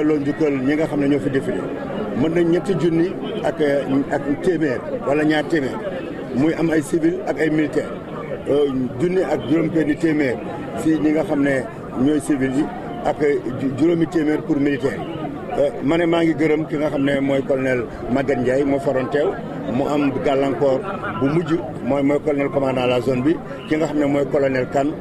delloo njukkal ñi nga xam ne ñoo fi défilé mën nañ ñetti junni ak téeméer wala ñaar téeméer muy am ay civil ak ay militaire junni ak juróom-benni téeméer si ñi nga xam ne ñooy civil yi ak juróomi téeméer pour militaire yi ma ne maa ngi gërëm ki nga xam ne mooy colonel Maguette Ndiaye moo faroon teew mu am gàllankoor bu mujj mooy colonel commandant la zone bi ki nga xam ne mooy colonel Kane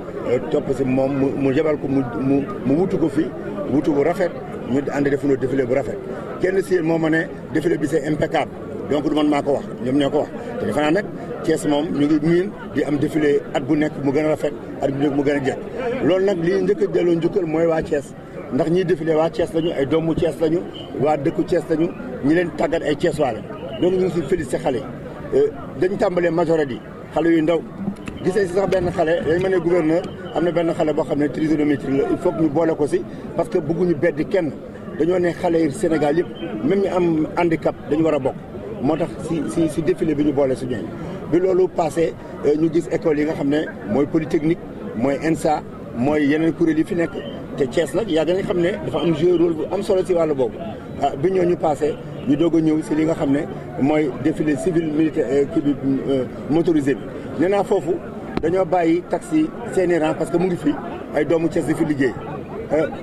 topp si moom mu yebal ko mu wutu ko fi wutu bu rafet ñu ànd defandoo défilé bu rafet kenn si moo ma ne défilé bi c'est impeccable donc du man maa ko wax ñoom ñoo ko wax te defe naa nag Thiès moom ñu ngi miin di am défilé at bu nekk mu gën a rafet at bu nekk mu gën a jekk loolu nag li njëkk a delloo njukkal mooy waa Thiès ndax ñiy défilé waa Thiès lañu ay doomu Thiès lañu waa dëkku Thiès lañu ñi leen tàggat ay Thiès waa lañu donc ñu ngi si félicité xale yi dañ tàmbalee majorité yi xale yu ndaw gis nañ si sax benn xale dañ ma ne gouverneur am na benn xale boo xam ne trigonométrie la il faut que ñu boole ko si parce que bëgguñu beddi kenn dañoo ne xale yi Sénégal yëpp même ñu am handicap dañu war a bokk moo tax si défilé bi ñu boole si ñooñu bi loolu passé ñu gis école yi nga xam ne mooy polytechnique mooy ENSA mooy yeneen kuréel yi fi nekk te Thiès nag yàgg nañ xam ne dafa am joué rôle bu am solo si wàllu boobu bi ñooñu passé ñu doog a ñëw si li nga xam ne mooy défilé civil militaire kii bi motorisé bi nee naa foofu dañoo bàyyi taxi seeni rang parce que mu ngi fi ay doomu Thiès di fi liggéey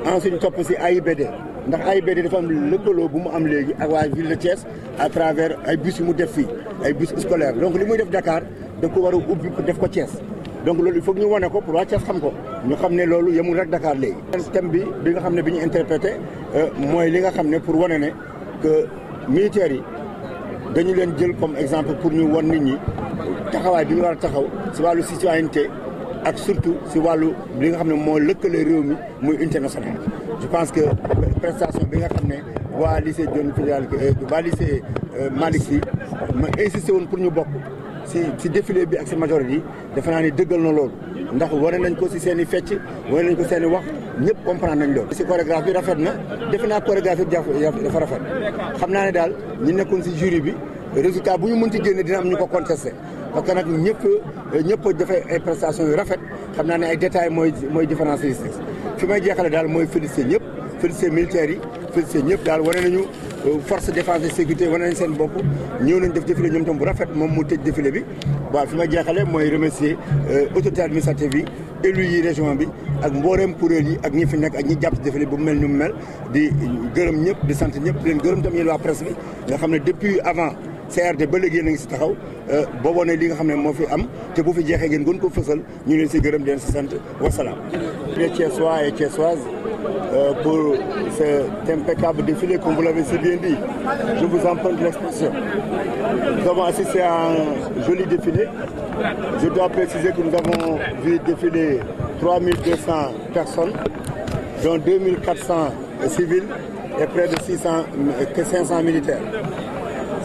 ensuite topp si AIBD ndax AIBD dafa am lëkkaloo bu mu am léegi ak waa ville de Thiès à travers ay bus yu mu def fii ay bus scolaire donc li muy def Dakar da ko war a ubbi pour def ko Thiès donc loolu il faut que ñu wane ko pour waa Thiès xam ko ñu xam ne loolu yemul rek Dakar léegi. thème bi nga xam ne bi ñu interprété mooy li nga xam ne pour wane ne que militaires yi dañu leen jël comme exemple pour ñu won nit ñi taxawaay bi ñu war a taxaw si wàllu citoyenneté ak surtout si wàllu li nga xam ne moo lëkkale réew mi muy unité nationale. je pense que prestation bi nga xam ne waa lycée John Fidel waa lycée Malick Sy ma insisté woon pour ñu bokk si défilé bi ak si majorité yi defe naa ni dëggal na loolu ndax wane nañ ko si seen i fecc wane nañ ko seen i wax ñëpp comprendre nañ loolu. si chorégraphie bi rafet na defe naa chorégraphie bi dafa rafet xam naa ne daal ñi nekkoon si jury bi résultat bu ñu mënti génne dina am ñu ko contesté parce que nag ñëpp dafay ay prestations yu rafet xam naa ne ay détails mooy différence yi fi may jeexale daal mooy félicité ñëpp félicité militaires yi félicité ñëpp daal wane nañu force défense et sécurité wane nañ seen bopp ñëw nañ def défilé ñoom tam bu rafet moom mu tëj défilé bi waaw fi may jeexale mooy remercier autorité administrative yi élus yi région bi ak mbooleem kuréel yi ak ñi fi nekk ak ñi jàpp si défilé bu mel ni mu mel di gërëm ñëpp di sant ñëpp di leen gërëm tam yéen waa presse bi nga xam ne depuis avant CRD ba léegi yéen a ngi si taxaw boo wone li nga xam ne moo fi am te bu fi jeexee ngeen gën ko fësal ñu leen si gërëm di leen si sant wasalaam. Les Thiessois et Thiessoises pour cet impeccable défilé comme vous l'avez si bien dit. Je vous emprunte l'expression. Nous avons assisté à un joli défilé. Je dois préciser que nous avons vu défiler 3200 personnes, dont 2400 civils et près de 500 militaires.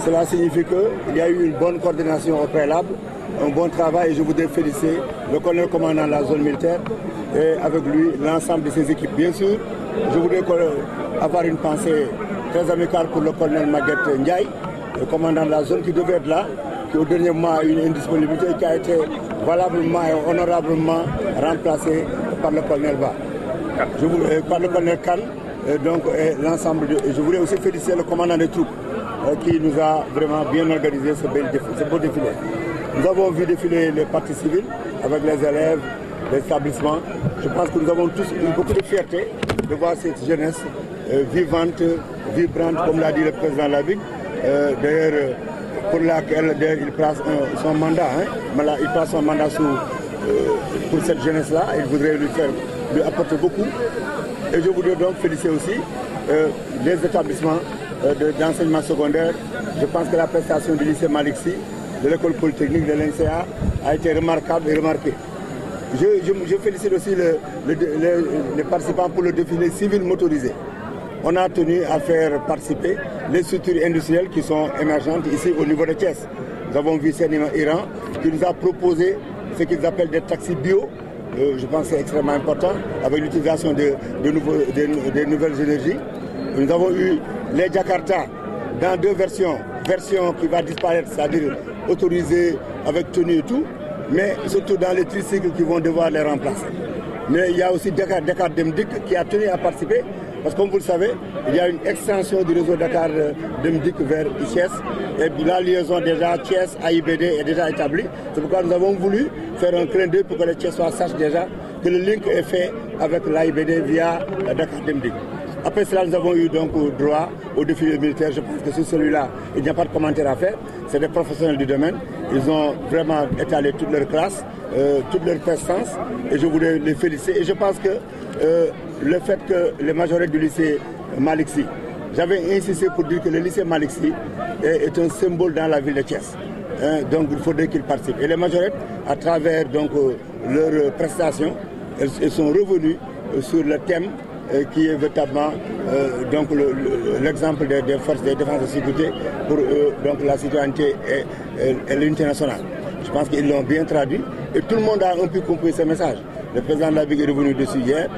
Cela signifie qu'il y a eu une bonne coordination au préalable, un bon travail et je voudrais féliciter le colonel commandant de la zone militaire et avec lui l'ensemble de ses équipes. Bien sûr, je voudrais avoir une pensée très amicale pour le colonel Maguette Ndiaye, le commandant de la zone qui devait être là, qui au dernier moment a eu une indisponibilité et qui a été valablement et honorablement remplacé par le colonel Ba. Par le colonel Kane, donc l'ensemble. Je voulais aussi féliciter le commandant des troupes qui nous a vraiment bien organisé ce beau défilé. Nous avons vu défiler les parties civiles avec les élèves, l'établissement. Je pense que nous avons tous eu beaucoup de fierté de voir cette jeunesse vivante, vibrante, comme l'a dit le président de la ville. D'ailleurs, pour laquelle il passe son mandat. Il passe son mandat pour cette jeunesse-là. Il voudrait lui apporter beaucoup. Et je voudrais donc féliciter aussi les établissements d'enseignement secondaire. Je pense que la prestation du lycée Malick Sy, de l'école polytechnique de l'NCA a été remarquable et remarquée. Je félicite aussi les participants pour le défilé civil motorisé. On a tenu à faire participer les structures industrielles qui sont émergentes ici au niveau de Thiès. Nous avons vu Sénima Iran qui nous a proposé ce qu'ils appellent des taxis bio. Je pense que c'est extrêmement important avec l'utilisation des nouvelles énergies. Nous avons eu les Jakarta dans deux versions. Version qui va disparaître, c'est-à-dire autorisée avec tenue et tout, mais surtout dans les tricycles qui vont devoir les remplacer. Mais il y a aussi Dakar Demdik qui a tenu à participer Parce que comme vous le savez, il y a une extension du réseau Dakar Demdik vers Thiès. Et puis la liaison déjà Thiès-AIBD est déjà établie. C'est pourquoi nous avons voulu faire un clin d'œil pour que les Thiessois sachent déjà que le link est fait avec l'AIBD via Dakar Demdik. Après cela, nous avons eu donc droit au défilé militaire. Je pense que sur celui-là, il n'y a pas de commentaire à faire. C'est des professionnels du domaine. Ils ont vraiment étalé toute leur classe, toute leur prestance. Et je voulais les féliciter. Et je pense que le fait que les majorettes du lycée Malick Sy, j'avais insisté pour dire que le lycée Malick Sy est un symbole dans la ville de Thiès. Donc il faudrait qu'ils participent. Et les majorettes, à travers donc, leurs prestations, elles sont revenues sur le thème qui est véritablement donc l'exemple des forces de défense et de sécurité pour donc la citoyenneté et l'unité nationale. Je pense qu'ils l'ont bien traduit et tout le monde a un peu compris ce message. Le président de la Ligue est revenu dessus hier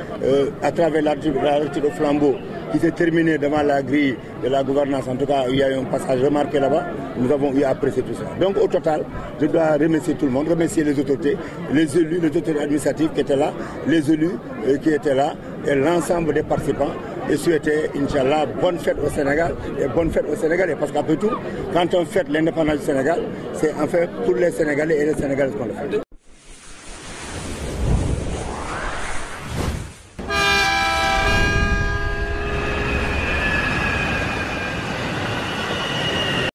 à travers l'article au flambeau qui s'est terminé devant la grille de la gouvernance. En tout cas, il y a eu un passage remarqué là-bas. Nous avons eu à apprécier tout ça. Donc au total, je dois remercier tout le monde, remercier les autorités, les élus, les autorités administratives qui étaient là, les élus qui étaient là et l'ensemble des participants et souhaiter, Inch'Allah, bonne fête au Sénégal et bonne fête au Sénégalais. Parce qu'après tout, quand on fête l'indépendance du Sénégal, c'est en fait pour les Sénégalais et les Sénégalaises qu'on le fait.